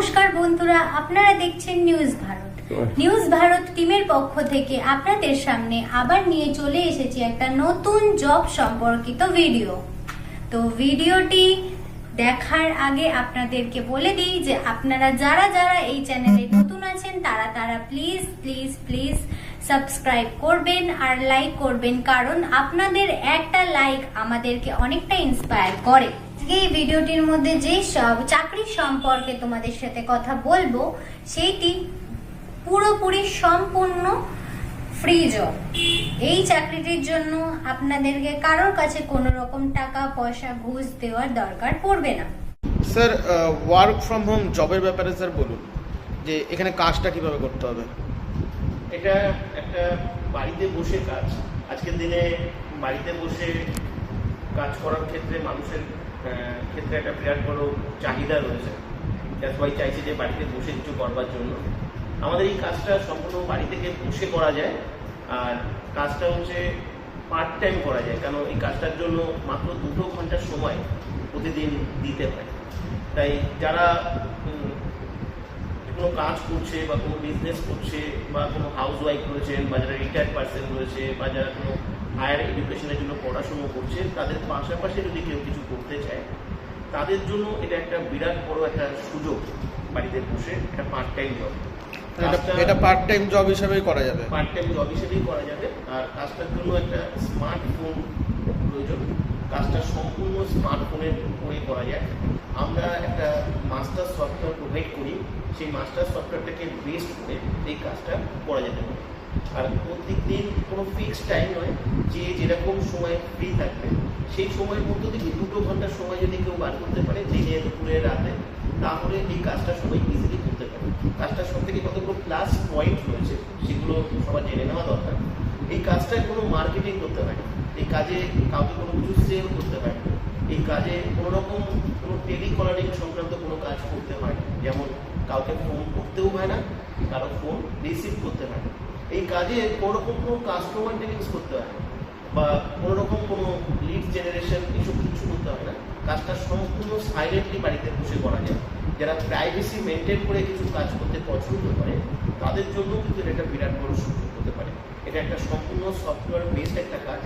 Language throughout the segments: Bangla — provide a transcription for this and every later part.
নমস্কার বন্ধুরা, আপনারা দেখছেন নিউজ ভারত। নিউজ ভারত টিমের পক্ষ থেকে আপনাদের সামনে আবার নিয়ে চলে এসেছি একটা নতুন জব সম্পর্কিত ভিডিও। তো ভিডিওটি দেখার আগে আপনাদেরকে বলে দিই যে আপনারা যারা যারা এই চ্যানেলে নতুন আছেন তারা প্লিজ প্লিজ প্লিজ সাবস্ক্রাইব করবেন আর লাইক করবেন, কারণ আপনাদের একটা লাইক আমাদেরকে অনেকটা ইন্সপায়ার করে। এই ভিডিওটির মধ্যে যে সব চাকরি সম্পর্কে তোমাদের সাথে কথা বলবো সেইটি পুরোপুরি সম্পূর্ণ ফ্রি জব। এই চাকরিটির জন্য আপনাদেরকে কারোর কাছে কোনো রকম টাকা পয়সা ঘুষ দেওয়ার দরকার পড়বে না। স্যার, ওয়ার্ক ফ্রম হোম জবের ব্যাপারে স্যার বলুন যে এখানে কাজটা কিভাবে করতে হবে। এটা একটা বাড়িতে বসে কাজ। আজকের দিনে বাড়িতে বসে কাজ করার ক্ষেত্রে মানুষের ক্ষেত্রে একটা বিরাট বড় চাহিদা রয়েছে। সবাই চাইছে যে বাড়িতে বসে কিছু করবার জন্য। আমাদের এই কাজটা সম্পূর্ণ বাড়ি থেকে বসে করা যায়, আর কাজটা হচ্ছে পার্ট টাইম করা যায়, কারণ এই কাজটার জন্য মাত্র 2 ঘন্টার সময় প্রতিদিন দিতে হয়। তাই যারা কোনো কাজ করছে বা কোনো বিজনেস করছে বা কোনো হাউস ওয়াইফ রয়েছেন বা যারা রিটায়ার্ড পার্সন রয়েছে বা যারা কোনো হায়ার এডুকেশনের জন্য পড়াশুনো করছে, তাদের পাশাপাশি যদি কেউ কিছু করতে চায় তাদের জন্য এটা একটা বিরাট বড় একটা সুযোগ। বাড়িতে বসে একটা পার্ট টাইম জব, এটা পার্ট টাইম জব হিসেবেই করা যাবে। পার্ট টাইম জব হিসেবেই করা যাবে। আর কাজটার জন্য একটা স্মার্টফোন প্রয়োজন। কাজটা সম্পূর্ণ স্মার্টফোনের উপরে করা যায়। আমরা একটা মাস্টার সফটওয়্যার প্রোভাইড করি, সেই মাস্টার সফটওয়্যারটাকে বেস করে এই কাজটা করা যেতে পারে। আর প্রত্যেক দিন কোনো ফিক্সড টাইম নয়, যে যেরকম সময় ফ্রি থাকবে সেই সময়ের মধ্যে থেকে 2 ঘন্টার সময় যদি কেউ বার করতে পারে দিনে, দুপুরে, রাতে, তাহলে এই কাজটা সবাই ইজিলি করতে পারে। কাজটার সব থেকে কতগুলো প্লাস পয়েন্ট রয়েছে সেগুলো সবার জেনে নেওয়া দরকার। এই কাজটায় কোনো মার্কেটিং করতে হয় না, এই কাজে কাউকে কোনো কিছু সেল করতে হয় না, এই কাজে কোনো রকম কোনো টেলিকলারিং সংক্রান্ত কোনো কাজ করতে হয় না, যেমন কাউকে ফোন করতেও হয় না, কারো ফোন রিসিভ করতে হয় না। এই কাজে কোনো রকম কোনো কাস্টমার ডিলিংস করতে হয় না বা কোনো রকম কোনো লিড জেনারেশন এসব কিছু করতে হয় না। কাজটা সম্পূর্ণ সাইলেন্টলি বাড়িতে বসে করা যায়। যারা প্রাইভেসি মেনটেন করে কিছু কাজ করতে পছন্দ করে তাদের জন্য কিন্তু এটা বিরাট বড় সুযোগ হতে পারে। এটা একটা সম্পূর্ণ সফটওয়্যার বেসড একটা কাজ,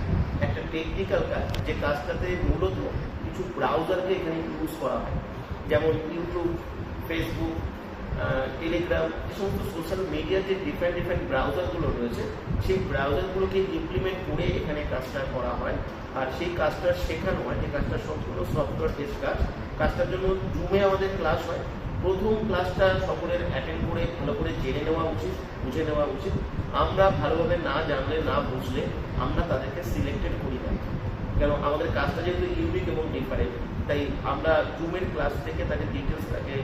একটা টেকনিক্যাল কাজ, যে কাজটাতে মূলত কিছু ব্রাউজারকে এখানে ইউজ করা হয়, যেমন ইউটিউব, ফেসবুক, টেলিগ্রাম, এই সমস্ত সোশ্যাল মিডিয়ার যে ডিফারেন্ট ব্রাউজারগুলো রয়েছে সেই ব্রাউজারগুলোকে ইমপ্লিমেন্ট করে এখানে কাজটা করা হয়। আর সেই কাজটা শেখানো হয়, যে কাজটা সম্পূর্ণ সফটওয়্যার বেসড কাজ। কাজটার জন্য জুমে আমাদের ক্লাস হয়। প্রথম ক্লাসটা সকলের অ্যাটেন্ড করে ভালো করে জেনে নেওয়া উচিত, বুঝে নেওয়া উচিত। আমরা ভালোভাবে না জানলে, না বুঝলে আমরা তাদেরকে সিলেক্টেড করি না, কেন আমাদের কাজটা যেহেতু ইউনিক এবং ডিফারেন্ট। তাই আমরা জুমের ক্লাস থেকে তাদের ডিটেলস তাকে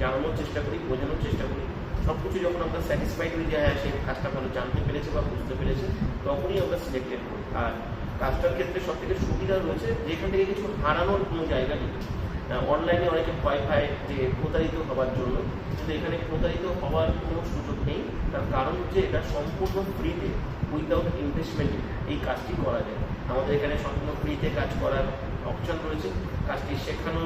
জানানোর চেষ্টা করি, বোঝানোর চেষ্টা করি। সব কিছু যখন আমরা স্যাটিসফাইড হয়ে যায়, সে কাজটা ভালো জানতে পেরেছে বা বুঝতে পেরেছে, তখনই আমরা সিলেক্টেড করি। আর কাজটার ক্ষেত্রে সব থেকে সুবিধা রয়েছে যেখান থেকে কিছু হারানোর কোনো জায়গা নেই। অনলাইনে অনেকে ভয় পায় যে প্রতারিত হওয়ার জন্য, কিন্তু এখানে প্রতারিত হওয়ার কোনো সুযোগ নেই। তার কারণ হচ্ছে এটা সম্পূর্ণ ফ্রিতে, উইদাউট ইনভেস্টমেন্টে এই কাজটি করা যায়। আমাদের এখানে সম্পূর্ণ ফ্রিতে কাজ করার অপশন রয়েছে। কাজটি শেখানো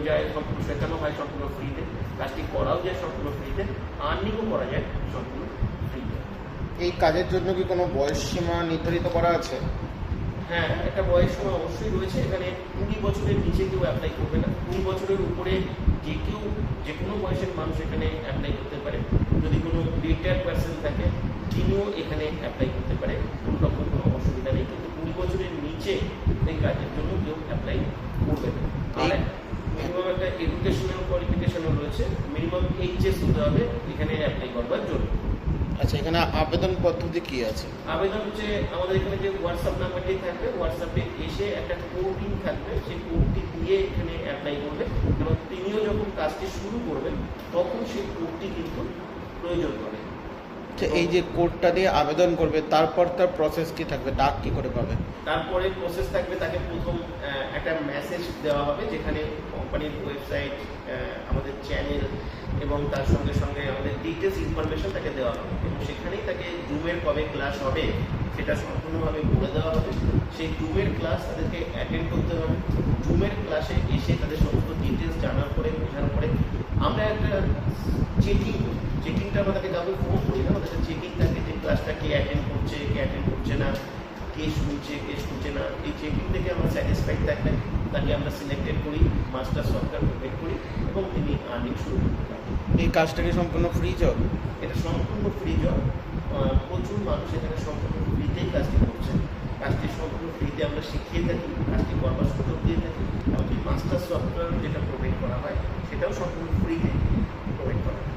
যায়, সম্পূর্ণ শেখানো হয় সম্পূর্ণ ফ্রিতে, কাজটি করাও যায় সম্পূর্ণ ফ্রিতে, আর্নিংও করা যায় সম্পূর্ণ ফ্রিতে। এই কাজের জন্য কি কোনো বয়স সীমা নির্ধারিত করা আছে? হ্যাঁ, একটা বয়স সীমা অবশ্যই রয়েছে। এখানে 20 বছরের নিচে কেউ অ্যাপ্লাই করবে না। 20 বছরের উপরে যে কেউ, যে কোনো বয়সের মানুষ এখানে অ্যাপ্লাই করতে পারে। যদি কোনো রিটায়ার্ড পার্সন থাকে তিনিও এখানে অ্যাপ্লাই করতে পারে, কোনো রকম কোনো অসুবিধা নেই। কিন্তু 20 বছরের নিচে এই কাজের জন্য কেউ অ্যাপ্লাই করবে না। আর মিনিমাম একটা এডুকেশনাল কোয়ালিফিকেশনও রয়েছে, মিনিমাম HS হতে হবে এখানে অ্যাপ্লাই করবার জন্য। আচ্ছা, এখানে আবেদন পদ্ধতি কি আছে? আবেদন হচ্ছে আমাদের এখানে যে হোয়াটসঅ্যাপ নাম্বারটি থাকবে, হোয়াটসঅ্যাপে এসে একটা কোডিং থাকবে, সেই কোডটি দিয়ে এখানে অ্যাপ্লাই করবে এবং তিনিও যখন কাজটি শুরু করবেন তখন সেই কোডটি কিন্তু প্রয়োজন হবে। এই যে কোডটা দিয়ে আবেদন করবে, তারপর তার প্রসেস কি থাকবে, ডাক কি করে পাবে? তারপরে প্রসেস থাকবে, তাকে প্রথম একটা মেসেজ দেওয়া হবে যেখানে কোম্পানির ওয়েবসাইট, আমাদের চ্যানেল এবং তার সঙ্গে সঙ্গে আমাদের ডিটেলস ইনফরমেশন তাকে দেওয়া হবে এবং সেখানেই তাকে জুমের কবে ক্লাস হবে সেটা সম্পূর্ণভাবে বলে দেওয়া হবে। সেই জুমের ক্লাস তাদেরকে অ্যাটেন্ড করতে হবে। জুমের ক্লাসে এসে তাদের সমস্ত ডিটেলস জানার পরে, বোঝার পরে আমরা একটা চেকিংটা আমাদেরকে কাউকে ফোন করি না, আমাদের চেকিং থাকে যে ক্লাসটা কে অ্যাটেন্ড করছে না, কে শুনছে না। এই চেকিং থেকে আমরা স্যাটিসফাইড থাকলে তাকে আমরা সিলেক্টেড করি, মাস্টার সফটওয়্যার প্রোভাইড করি এবং তিনি আর্নিং শুরু করতে পারেন। এই কাজটা কি সম্পূর্ণ ফ্রি জব? এটা সম্পূর্ণ ফ্রি জব। প্রচুর মানুষ এখানে সম্পূর্ণ ফ্রিতেই কাজটি করছেন। কাজটি সম্পূর্ণ ফ্রিতে আমরা শিখিয়ে থাকি, কাজটি করবার সুযোগ দিয়ে থাকি। এমনকি মাস্টার সফটওয়্যার যেটা প্রোভাইড করা হয় সেটাও সম্পূর্ণ ফ্রিতে প্রোভাইড করা হয়।